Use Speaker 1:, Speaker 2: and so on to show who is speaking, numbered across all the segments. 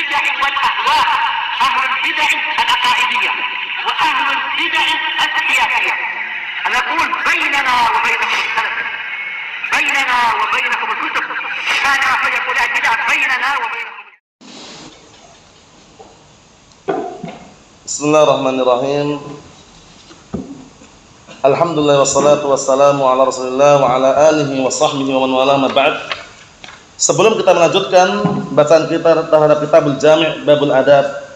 Speaker 1: البدع والأهواء، أهل البدع العقائدية وأهل البدع السياسية. نقول بيننا وبينكم السلف، بيننا وبينكم الكتب، كما فيقول البدع بيننا وبينكم.
Speaker 2: Bismillahirrahmanirrahim. Alhamdulillah wassalatu wassalamu ala Rasulillah wa ala alihi wa sahbihi wa man wala ma ba'd. Sebelum kita melanjutkan bacaan kita terhadap Kitabul Jami' Babul Adab,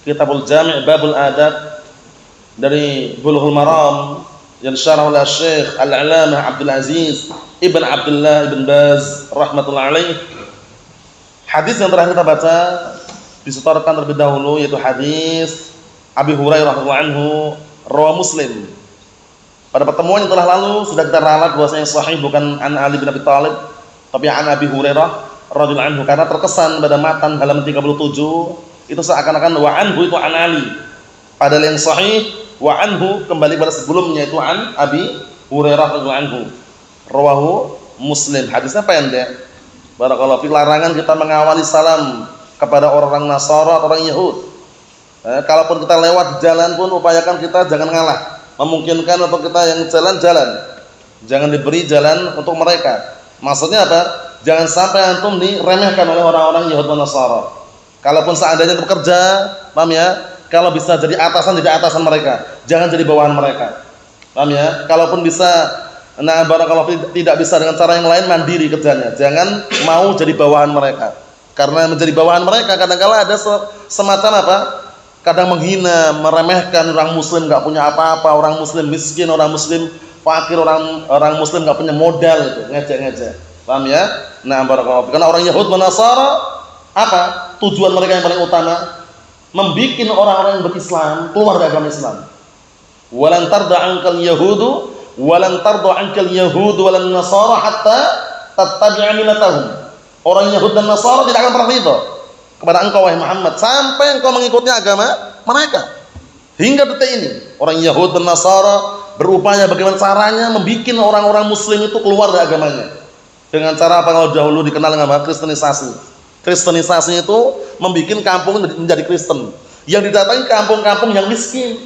Speaker 2: Kitabul Jami' Babul Adab dari Bulughul Maram yang disyarah oleh Syekh Al-'Alamah Abdul Aziz Ibn Abdullah Ibn Baz rahmatullah alaih. Hadis yang terakhir kita baca disetorkan terlebih dahulu yaitu hadis Abi Hurairah radhiyallahu anhu, rawi Muslim. Pada pertemuan yang telah lalu sudah kita ralat bahwasanya sahih bukan an Ali bin Abi Thalib tapi an Abi Hurairah radhiyallahu anhu, karena terkesan pada matan halaman 37 itu seakan-akan wa anhu itu an Ali. Padahal yang sahih wa anhu kembali pada sebelumnya itu an Abi Hurairah radhiyallahu anhu. Rawahu Muslim. Hadisnya pendek. Barakallahu fi, larangan kita mengawali salam kepada orang Nasara atau orang Yahud. Kalaupun kita lewat di jalan pun upayakan kita jangan ngalah, memungkinkan untuk kita yang jalan-jalan jangan diberi jalan untuk mereka. Maksudnya apa? Jangan sampai antum diremehkan oleh orang-orang Yahud dan Nasara. Kalaupun seandainya bekerja, paham ya? Kalau bisa jadi atasan, jadi atasan mereka, jangan jadi bawahan mereka. Paham ya? Kalaupun bisa, nah barakallahu tidak bisa dengan cara yang lain, mandiri kerjanya, jangan mau jadi bawahan mereka. Karena menjadi bawahan mereka kadang-kala ada semacam apa? Kadang menghina, meremehkan orang muslim enggak punya apa-apa, orang muslim miskin, orang muslim fakir, orang muslim enggak punya modal, itu ngejek-ngejek. Paham ya? Nah, barakallahu. Karena orang Yahud dan Nasara apa? Tujuan mereka yang paling utama membikin orang-orang yang berislam keluar dari agama Islam. Walan tarda ankal yahudu walan tarda ankal yahudu walan nasara hatta tattabi'a millatahum. Orang Yahud dan Nasara tidak akan pernah ridha kepada engkau wahai Muhammad sampai engkau mengikuti agama mereka. Hingga detik ini orang Yahud dan Nasara berupaya bagaimana caranya membuat orang-orang muslim itu keluar dari agamanya. Dengan cara apa? Kalau dahulu dikenal dengan apa? Kristenisasi. Kristenisasi itu membuat kampung menjadi Kristen. Yang didatangi kampung-kampung yang miskin,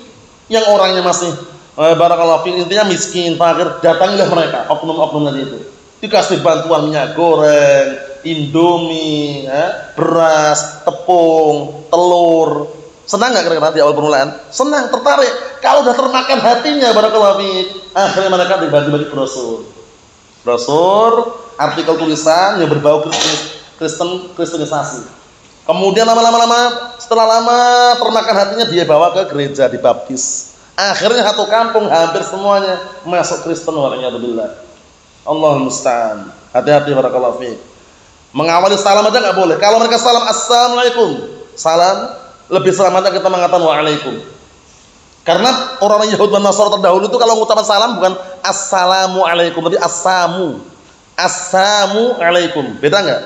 Speaker 2: yang orangnya masih barakallahu fi, intinya miskin, fakir, datangilah mereka, oknum-oknum tadi itu. Dikasih bantuan minyak goreng, Indomie, beras, tepung, telur. Senang nggak kira-kira di awal permulaan? Senang, tertarik. Kalau sudah termakan hatinya, barakallahu fiik, akhirnya mereka dibagi-bagi brosur, artikel tulisan yang berbau kristenisasi. Kemudian setelah lama termakan hatinya, dia bawa ke gereja, dibaptis. Akhirnya satu kampung hampir semuanya masuk Kristen, waliyadzubillah. Allahul musta'an. Hati-hati barakallahu fiik. Mengawali salam aja enggak boleh. Kalau mereka salam assalamualaikum, salam, lebih selamatnya kita mengatakan waalaikum. Karena orang Yahud dan Nasara terdahulu itu kalau mengucapkan salam bukan assalamualaikum, tapi assamu-alaikum. Beda enggak?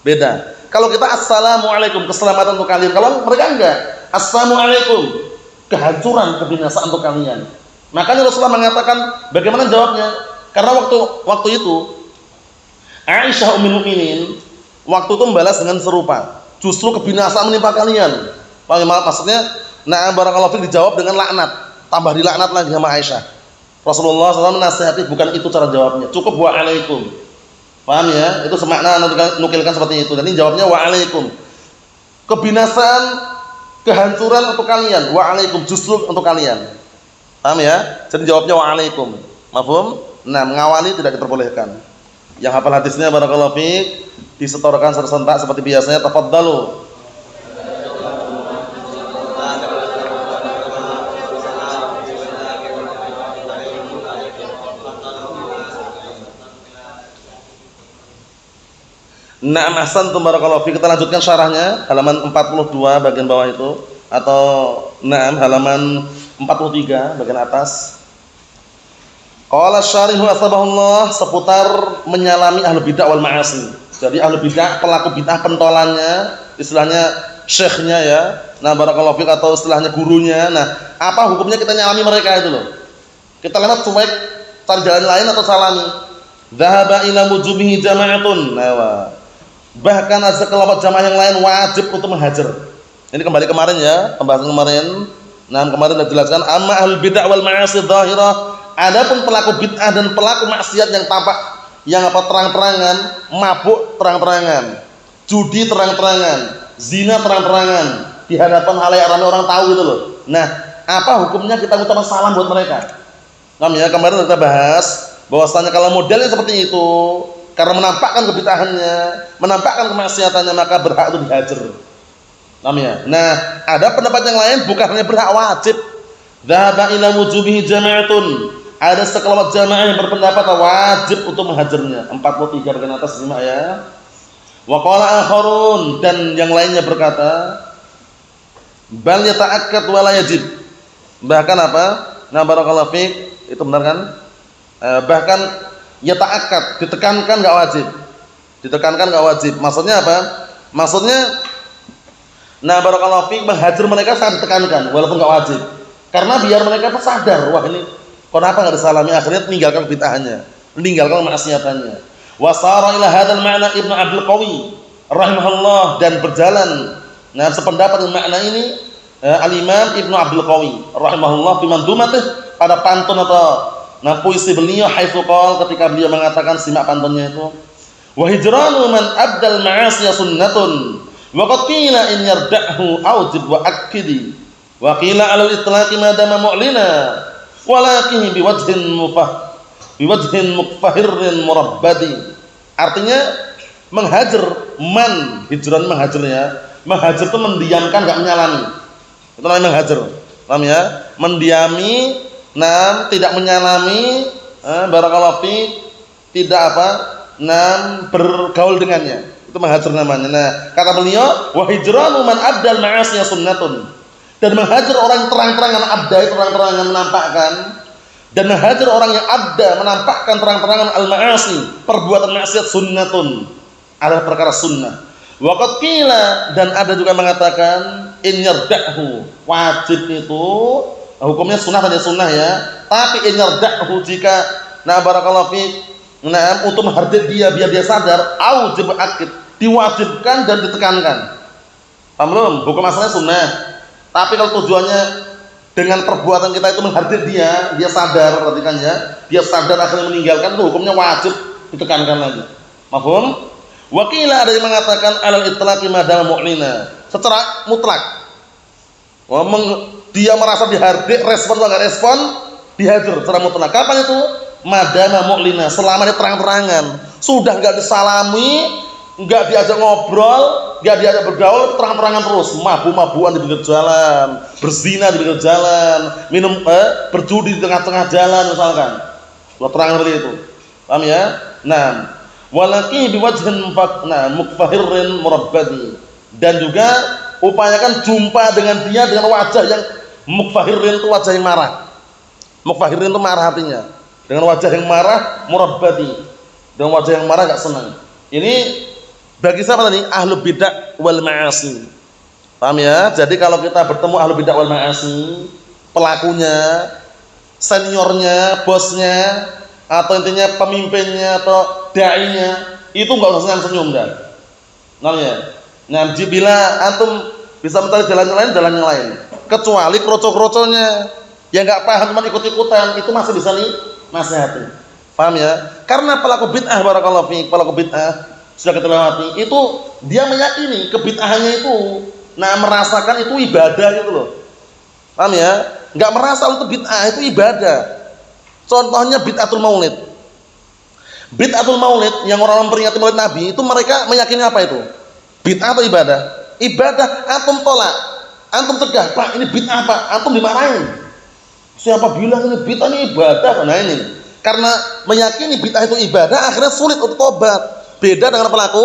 Speaker 2: Beda. Kalau kita assalamualaikum, keselamatan untuk kalian. Kalau mereka enggak, assalamualaikum, kehancuran, kebinasaan untuk kalian. Makanya Rasulullah mengatakan, bagaimana jawabnya? Karena waktu itu Aisyah Ummul Mukminin waktu itu membalas dengan serupa, justru kebinasaan menimpa kalian. Maksudnya, nah barakallahu fiik, dijawab dengan laknat, tambah dilaknat lagi sama Aisyah. Rasulullah SAW menasihati, bukan itu cara jawabnya, cukup waalaikum. Paham ya? Itu semakna nukilkan seperti itu. Dan ini jawabnya waalaikum. Kebinasaan, kehancuran untuk kalian, waalaikum, justru untuk kalian. Paham ya? Jadi jawabnya waalaikum. Mafhum? Nah, mengawali tidak diperbolehkan. Yang hafal hadisnya barakallahu fiik disetorkan serentak seperti biasanya. Tafadhalu. Na'am ahsantum barakallahu fiik. Kita lanjutkan syarahnya halaman 42 bagian bawah itu, atau na'am halaman 43 bagian atas. Qala syarihu asbahullah, seputar menyalami ahlu bid'ah wal ma'asi. Jadi ahlu bid'ah, pelaku bid'ah pentolannya, istilahnya syekhnya ya. Nah barakallahu fiik, atau istilahnya gurunya. Nah, apa hukumnya kita nyalami mereka itu loh? Kita lewat cuek, cari jalan lain atau salami? Dhahaba ila mujubihi jama'atun. Nah, Bahkan ada sekelompok jamaah yang lain wajib untuk menghajar. Ini kembali kemarin ya, pembahasan kemarin. Nah, kemarin sudah jelaskan amma ahlul bid'ah wal ma'asi dzahirah. Adapun pelaku bid'ah dan pelaku maksiat yang tampak, yang terang-terangan, mabuk terang-terangan, judi terang-terangan, zina terang-terangan di hadapan halayak ramai orang tahu gitu loh. Nah, apa hukumnya kita ucapkan salam buat mereka? Ya, kemarin kita bahas bahwasanya kalau modelnya seperti itu karena menampakkan kebid'ahannya, menampakkan kemaksiatannya, maka berhak untuk dihajar. Ya. Nah, ada pendapat yang lain bukan hanya berhak, wajib. Dzahaba ila wujubihi jama'atun. Ada sekelompok jamaah yang berpendapat wajib untuk menghajarnya. 43 bagian atas 5 ya. Wa qala akharun, dan yang lainnya berkata bal yata'akkad wa la yajib. Bahkan apa? Nah, barakallahu fiik, itu benar kan? Bahkan yata'akkad, ditekankan enggak wajib. Ditekankan enggak wajib. Maksudnya apa? Maksudnya nah, barakallahu fiik, menghajar mereka sangat ditekankan walaupun enggak wajib. Karena biar mereka sadar, wah ini kenapa enggak disalami, akhirnya meninggalkan bid'ahnya, meninggalkan maksiatannya. Wa sara ila hadzal ma'na Ibnu Abdul Qawi rahimahullah, dan berjalan nah sependapat dengan makna ini Al-Imam Ibnu Abdul Qawi rahimahullah fi mandumatih, pada pantun atau nah puisi beliau, haitsu qala, ketika beliau mengatakan, simak pantunnya itu, wa hijranu man abdal ma'asiya sunnatun wa qad qila in yarda'hu aujib wa akidi wa qila 'ala al-itlaqi ma dama mu'lina walakin biwajhin mukfahirin murabbadi. Artinya menghajar, man, hijran menghajarnya, menghajar itu mendiamkan, enggak menyalami, itu namanya menghajar. Paham ya? Mendiami, nah tidak menyalami, barakallahu fi, tidak apa, nah bergaul dengannya, itu menghajar namanya. Nah, kata beliau, wa hijranu man abdal ma'asiya sunnatun, dan menghajar orang yang terang-terangan, abda itu terang-terangan menampakkan, dan menghajar orang yang abda menampakkan terang-terangan al-ma'asi, perbuatan maksiat, sunnatun, adalah perkara sunnah. Wa qad qila, dan ada juga mengatakan in yarda'hu, wajib itu hukumnya sunnah, tadi sunnah ya, tapi in yarda'hu, jika nah barakallahu fi, nah untuk menghardik dia biar dia sadar, aujib akid, diwajibkan dan ditekankan. Paham belum? Hukum asalnya sunnah, tapi kalau tujuannya dengan perbuatan kita itu menghardik dia, dia sadar, perhatikan ya, dia sadar akhirnya meninggalkan, itu hukumnya wajib ditekankan lagi. Mafhum? Wakilah, ada yang mengatakan alal itlaqi madal mu'lina, secara mutlak. Dia merasa dihardik, respon atau enggak respon, dihajar secara mutlak. Kapan itu? Madama mu'lina, selama dia terang-terangan, sudah enggak disalami, enggak diajak ngobrol, enggak diajak bergaul, terang-terangan terus, mabuk-mabukan di pinggir jalan, berzina di pinggir jalan, minum berjudi di tengah-tengah jalan misalkan. Sudah terang seperti itu. Paham ya? Nah, walaki biwajhin mukfahirin murabbadi, dan juga upayakan jumpa dengan dia dengan wajah yang mukfahirin, itu wajah yang marah. Mukfahirin itu marah hatinya, dengan wajah yang marah, murabbadi, dengan wajah yang marah, enggak senang. Ini bagi siapa tadi? Ahlu bid'ah wal ma'asi. Paham ya? Jadi kalau kita bertemu ahlu bid'ah wal ma'asi, pelakunya, seniornya, bosnya, atau intinya pemimpinnya atau dai-nya, itu enggak usah senyum dah. Namanya. Nah, bila antum bisa mencari jalan yang lain, kecuali kroco-kroconya yang enggak paham cuma ikut-ikutan, itu masih bisa nih nasihati. Paham ya? Karena pelaku bid'ah, barakallahu fiik, pelaku bid'ah sudah kita lewati, itu dia meyakini kebid'ahannya itu, nah merasakan itu ibadah gitu loh. Paham ya? Enggak merasa untuk bid'ah itu ibadah. Contohnya bid'atul maulid. Bid'atul maulid yang orang memperingati maulid Nabi, itu mereka meyakini apa itu? Bid'ah atau ibadah? Ibadah. Antum tolak, antum cegah, Pak ini bid'ah Pak, antum dimarahin. Siapa bilang ini bid'ah, ini ibadah? Nah ini, karena meyakini bid'ah itu ibadah, akhirnya sulit untuk tobat. Beda dengan pelaku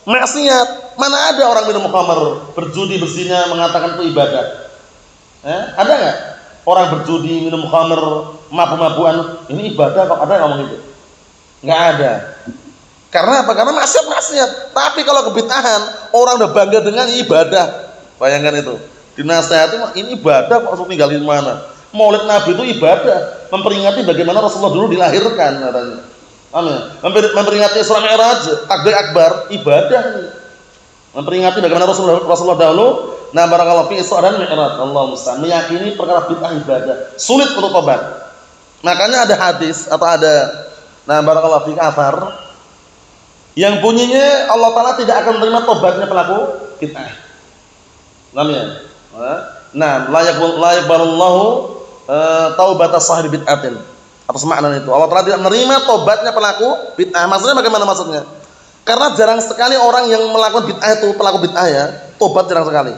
Speaker 2: maksiat. Mana ada orang minum khamar, berjudi, berzina mengatakan itu ibadah? Ada enggak? Orang berjudi, minum khamar, mabuk-mabukan, ini ibadah kok, ada yang ngomong gitu? Enggak ada. Karena apa? Karena maksiat. Tapi kalau kebid'ahan, orang udah bangga dengan ibadah. Bayangkan itu. Dinasihati, ini ibadah kok, harus tinggalin mana? Maulid Nabi itu ibadah, memperingati bagaimana Rasulullah dulu dilahirkan katanya. Paham ya? Memperingati Isra Mi'raj, takbir akbar, ibadah ini. Memperingati bagaimana Rasulullah dahulu, nah barakallahu fi Isra dan Mi'raj. Allah musta'an. Meyakini perkara bid'ah ibadah, sulit untuk tobat. Makanya ada hadis atau ada barakallahu fi athar yang bunyinya Allah Ta'ala tidak akan menerima tobatnya pelaku bid'ah. Paham ya? Nah, la yaqbalullahu taubata sahibi bid'atin. Atas makna itu. Allah Ta'ala tidak menerima tobatnya pelaku bid'ah. Maksudnya bagaimana maksudnya? Karena jarang sekali orang yang melakukan bid'ah itu pelaku bid'ah ya, tobat jarang sekali.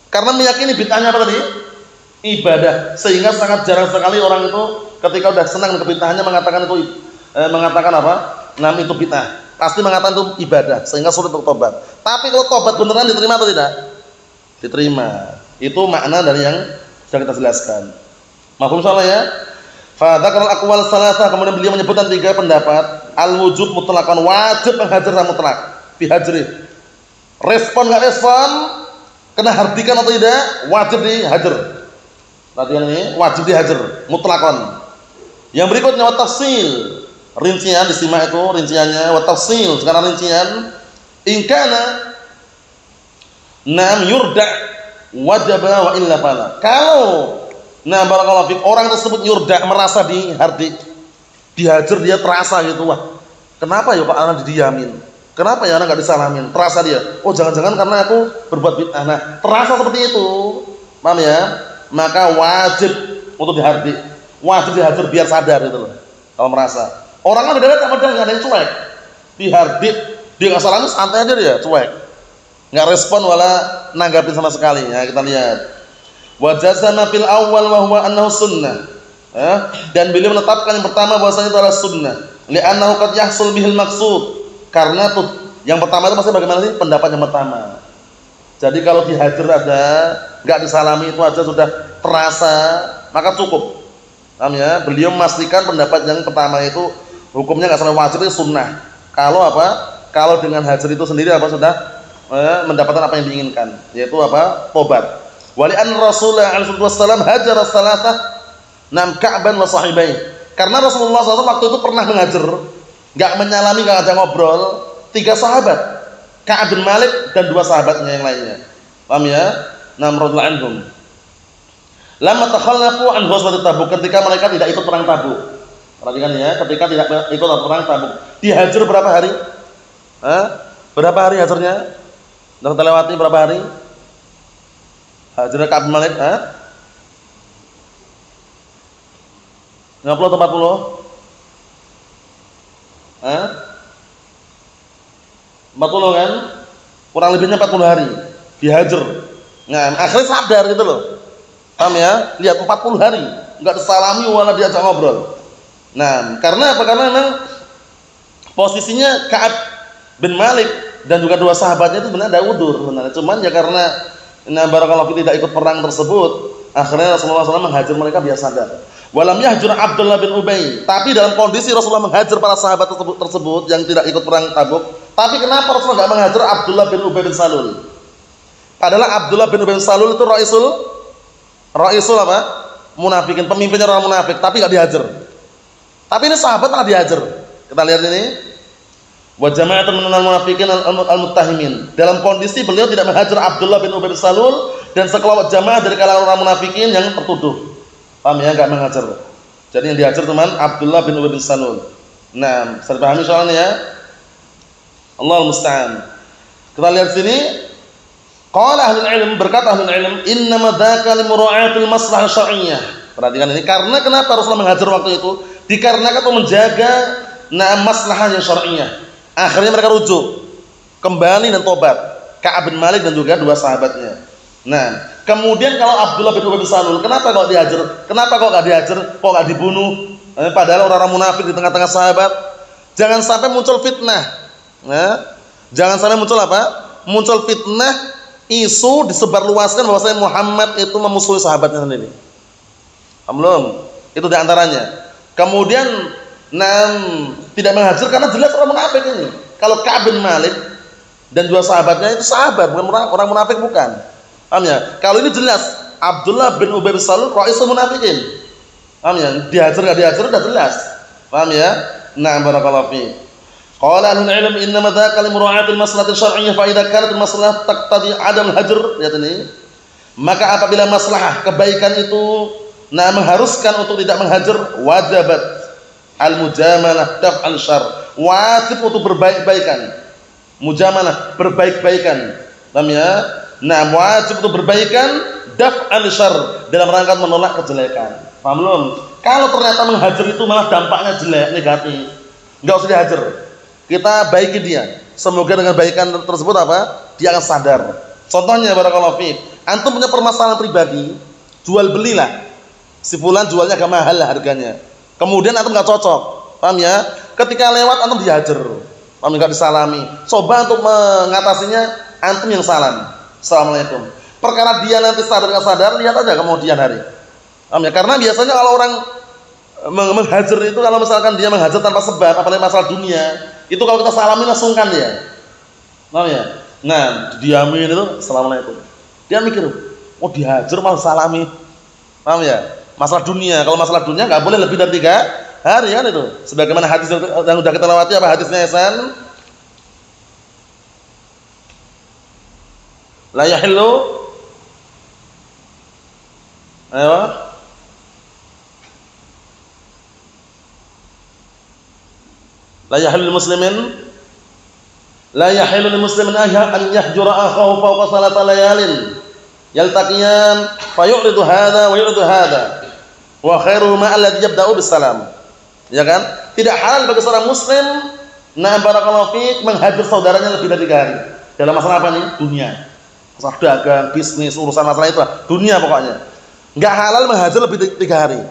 Speaker 2: Karena meyakini bid'ahnya apa tadi? Ibadah. Sehingga sangat jarang sekali orang itu ketika sudah senang dengan bid'ahnya mengatakan itu mengatakan apa? Itu bid'ah. Pasti mengatakan itu ibadah, sehingga sulit untuk tobat. Tapi kalau tobat beneran diterima atau tidak? Diterima. Itu makna dari yang sudah kita jelaskan. Mafhum insyaallah ya? Fa dzakara al-aqwal salasah, kemudian beliau menyebutkan 3 pendapat. Al-wujub mutlaqan, wajib menghajar mutlak. Bihajri. Respon enggak respon, kena hardikan atau tidak, wajib dihajar. Perhatikan ini, wajib dihajar mutlaqan. Yang berikutnya wa tafsil. Rincian disimak itu rinciannya, wa tafsil. Sekarang rincian in kana nam yurda wajaba wa illa fala. Kalau barakallahu fik, orang tersebut yurda, merasa dihajar, dia terasa gitu, wah kenapa ya Pak anak didiamin, kenapa ya anak gak disalamin, terasa dia, oh jangan-jangan karena aku berbuat bid'ah. Nah terasa seperti itu, paham ya, maka wajib untuk wajib dihajar biar sadar gitu loh. Kalau merasa orang kan beda-beda, padahal gak ada yang cuek, dihardik, dia gak salamin, santai aja dia, cuek, gak respon wala nanggapin sama sekali. Ya kita lihat wa jazama fil awwal wa huwa annahu sunnah. Dan beliau menetapkan yang pertama bahwasanya itu adalah sunnah, li'annahu qad yahsul bihil maqsud. Karena tuh yang pertama itu pasti bagaimana sih pendapat yang pertama. Jadi kalau dihajar ada enggak disalami itu aja sudah terasa, maka cukup. Paham ya? Beliau memastikan pendapat yang pertama itu hukumnya enggak sampai wajib, itu sunnah. Kalau apa? Kalau dengan hajar itu sendiri apa sudah mendapatkan apa yang diinginkan, yaitu apa? Tobat. Wali'an Rasulullah SAW hajar as-salatah Ka'ban wa sahibai. Karena Rasulullah SAW waktu itu pernah menghajar, nggak menyalami, nggak ada ngobrol, 3 sahabat, Ka'ab bin Malik dan 2 sahabatnya yang lainnya. Paham ya? Radhiyallahu anhum. Lamma takhallafu an ghazwat Tabuk, ketika mereka tidak ikut perang Tabuk. Perhatikan ya, ketika tidak ikut perang Tabuk. Dihajar berapa hari? Berapa hari hajarnya? Sudah terlewati berapa hari? Hajar Ka'ab bin Malik 50 atau 40? 40 kan? Kurang lebihnya 40 hari dihajar. Nah, akhirnya sadar gitu loh. Paham ya? Lihat 40 hari enggak disalami wala diajak ngobrol. Nah, karena apa? Karena memang posisinya Ka'ab bin Malik dan juga 2 sahabatnya itu benar ada udzur sebenarnya. Cuman ya karena barakallahu fi tidak ikut perang tersebut, akhirnya Rasulullah SAW menghajar mereka biar sadar. Walam yahjur Abdullah bin Ubay, tapi dalam kondisi Rasulullah menghajar para sahabat tersebut yang tidak ikut perang Tabuk. Tapi kenapa Rasulullah tidak menghajar Abdullah bin Ubay bin Salul? Padahal Abdullah bin Ubay bin Salul itu raisul apa? Munafikin, pemimpinnya orang munafik, tapi tidak dihajar. Tapi ini sahabat malah dihajar. Kita lihat ini. Wa jama'atun minal munafiqin al-muttahimin. Dalam kondisi beliau tidak menghajar Abdullah bin Ubay bin Salul dan sekelompok jamaah dari kalangan orang munafikin yang tertuduh. Paham ya? Enggak menghajar. Jadi yang dihajar teman Abdullah bin Ubay bin Salul. Nah, bisa dipahami soalnya ya? Allahu musta'an. Kita lihat sini. Qala ahlul ilm, berkata ahlul ilm, innama dzaka li mura'atil maslahah syar'iyyah. Perhatikan ini, karena kenapa Rasulullah menghajar waktu itu? Dikarenakan untuk menjaga maslahah yang syar'iyyah. Akhirnya mereka rujuk kembali dan tobat, Ka'ab bin Malik dan juga 2 sahabatnya. Nah, kemudian kalau Abdullah bin Ubay bin Salul, kenapa kok dihajar? Kenapa kok enggak dihajar? Kok enggak dibunuh? Padahal orang-orang munafik di tengah-tengah sahabat. Jangan sampai muncul fitnah. Jangan sampai muncul apa? Muncul fitnah, isu disebarluaskan bahwasanya Muhammad itu memusuhi sahabatnya sendiri. Belum. Itu diantaranya. Kemudian tidak menghajar karena jelas orang munafik ini. Kalau Ka'ab bin Malik dan 2 sahabatnya itu sahabat, bukan orang munafik, bukan. Paham ya? Kalau ini jelas Abdullah bin Ubay bin Salul raisul munafikin. Paham ya? Dihajar enggak dihajar udah jelas. Paham ya? Na'am barakallahu fiik. Qala ahlul ilm inna dzaka li mura'atil maslahatil syar'iyyah fa idza kanat al maslahah taqtadi 'adam al-hajr, lihat ini. Maka apabila maslahah kebaikan itu mengharuskan untuk tidak menghajar, wajibat al-mujamalah daf'al syarr, wajib untuk berbaik-baikan. Mujamalah, berbaik-baikan. Paham ya? Nah, wajib untuk berbaikan daf'al syarr, dalam rangka menolak kejelekan. Paham belum? Kalau ternyata menghajar itu malah dampaknya jelek, negatif, enggak usah dihajar. Kita baiki dia. Semoga dengan baikan tersebut apa? Dia akan sadar. Contohnya barakallahu fiik, antum punya permasalahan pribadi, jual belilah. Si fulan jualnya agak mahal harganya. Kemudian antum enggak cocok. Paham ya? Ketika lewat antum dihajar. Paham, enggak disalami. Coba untuk mengatasinya antum yang salam. Assalamualaikum. Perkara dia nanti sadar enggak sadar, lihat aja kemudian hari. Paham ya? Karena biasanya kalau orang menghajar itu, kalau misalkan dia menghajar tanpa sebab, apalagi masalah dunia, itu kalau kita salami langsungkan dia. Paham ya? Nah, diamin itu assalamualaikum. Dia mikir, oh dihajar malah salami. Paham ya? Masalah dunia, kalau masalah dunia enggak boleh lebih dari 3 hari kan itu. Sebagaimana hadis yang sudah kita lewati, apa hadisnya Hasan? La yahillu ayo la yahillu lil muslimin an yahjura akhahu fawqa salata layalin yaltaqiyan fayuridu hadha wa yuridu hadha wa khairuhuma alladhi yabda'u bis salam. Ya kan? Tidak halal bagi seorang muslim barakallahu fiik menghajar saudaranya lebih dari 3 hari. Dalam masalah apa nih? Dunia. Masalah dagang, bisnis, urusan masalah itu lah. Dunia pokoknya. Enggak halal menghajar lebih dari 3 hari.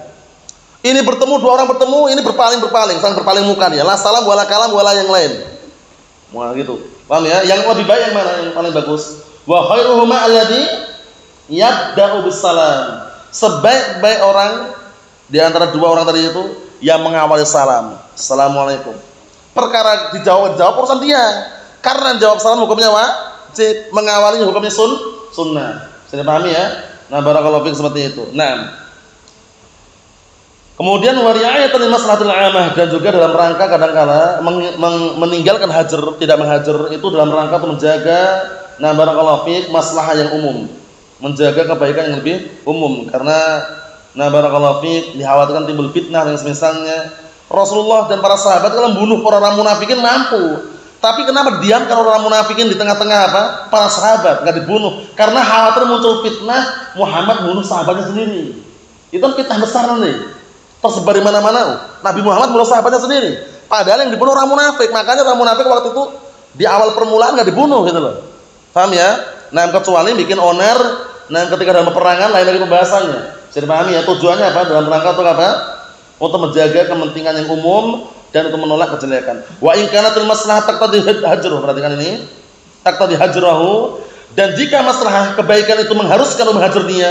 Speaker 2: Ini bertemu, 2 orang bertemu, ini berpaling, saling berpaling muka dia. La salam wala kalam wala yang lain. Wah gitu. Paham ya? Yang lebih baik yang mana? Yang paling bagus. Wa khairuhuma alladhi yabda'u bis salam. Sebaik-baik orang di antara 2 orang tadi itu yang mengawali salam. Assalamualaikum. Perkara dijawab urusan dia. Karena jawab salam hukumnya wajib, mengawalinya hukumnya sunnah. Bisa dipahami ya? Nah, barakallahu fiik seperti itu. Nah, kemudian wari'ayatan li maslahatil 'amah, dan juga dalam rangka kadang-kala meninggalkan hajar, tidak menghajar itu dalam rangka untuk menjaga barakallahu fiik maslahah yang umum, menjaga kebaikan yang lebih umum. Karena barakallahu fiik dikhawatirkan timbul fitnah dan semisalnya. Rasulullah dan para sahabat kalau membunuh orang munafikin mampu. Tapi kenapa diamkan orang munafikin di tengah-tengah apa? Para sahabat enggak dibunuh? Karena khawatir muncul fitnah Muhammad bunuh sahabatnya sendiri. Itu kan fitnah besar nanti. Tersebar di mana-mana. Nabi Muhammad bunuh sahabatnya sendiri. Padahal yang dibunuh orang munafik. Makanya orang munafik waktu itu di awal permulaan enggak dibunuh gitu loh. Paham ya? Nah, kecuali bikin oner, ketika dalam peperangan lain lagi pembahasannya. Jadi pahami ya, tujuannya apa? Dalam rangka untuk apa? Untuk menjaga kepentingan yang umum dan untuk menolak kejelekan. Wa in kanatil maslahah taqtadi hajruh, perhatikan ini. Taqtadi hajrahu, dan jika maslahah kebaikan itu mengharuskan untuk menghajar dia,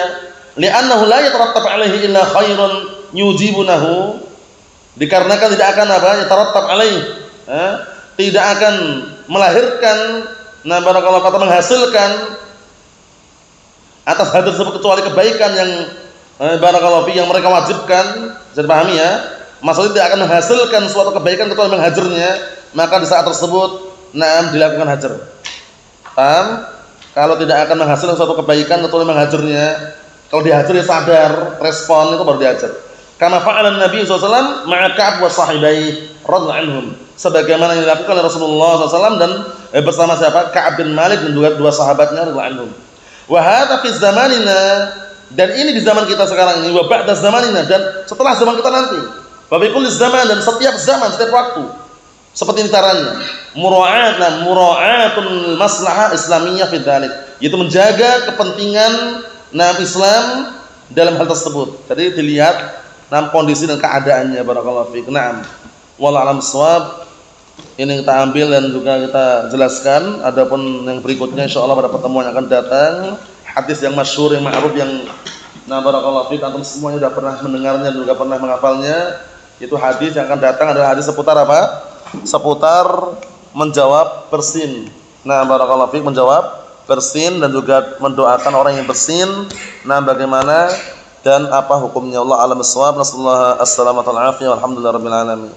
Speaker 2: li'annahu la yatarattab 'alaihi illa khairun yujibunahu, dikarenakan tidak akan apa? Yatarattab 'alaihi, tidak akan melahirkan barakallahu kata menghasilkan atas hajar tersebut kecuali kebaikan yang barakallahu fi yang mereka wajibkan. Bisa dipahami ya? Maksudnya tidak akan menghasilkan suatu kebaikan kecuali menghajarnya, maka di saat tersebut dilakukan hajar. Paham? Kalau tidak akan menghasilkan suatu kebaikan kecuali menghajarnya, kalau dihajar dia sadar, respon itu baru dihajar. Kama fa'ala Nabi SAW ma'a Ka'ab wa sahibaihi radhiyallahu anhum, sebagaimana yang dilakukan oleh Rasulullah SAW dan bersama siapa? Ka'ab bin Malik dan juga 2 sahabatnya radhiyallahu anhum. Wa hadza fi zamanina, dan ini di zaman kita sekarang ini, wa ba'da zamanina, dan setelah zaman kita nanti. Wa bi kulli zaman, dan setiap zaman, setiap waktu. Seperti ini caranya. Mura'atul maslahah islamiyah fi dzalik, yaitu menjaga kepentingan Islam dalam hal tersebut. Jadi dilihat kondisi dan keadaannya. Barakallahu fiik. Naam. Wallahu a'lam bissawab. Ini kita ambil dan juga kita jelaskan. Adapun yang berikutnya insyaallah pada pertemuan yang akan datang, hadis yang masyhur, yang ma'ruf, yang barakallahu fiik antum semuanya sudah pernah mendengarnya dan juga pernah menghafalnya. Itu hadis yang akan datang adalah hadis seputar apa? Seputar menjawab bersin. Barakallahu fiik, menjawab bersin dan juga mendoakan orang yang bersin. Bagaimana dan apa hukumnya? Allah a'lam bissawab. Nasallahu alaihi wasallam. Alhamdulillahirabbil alamin.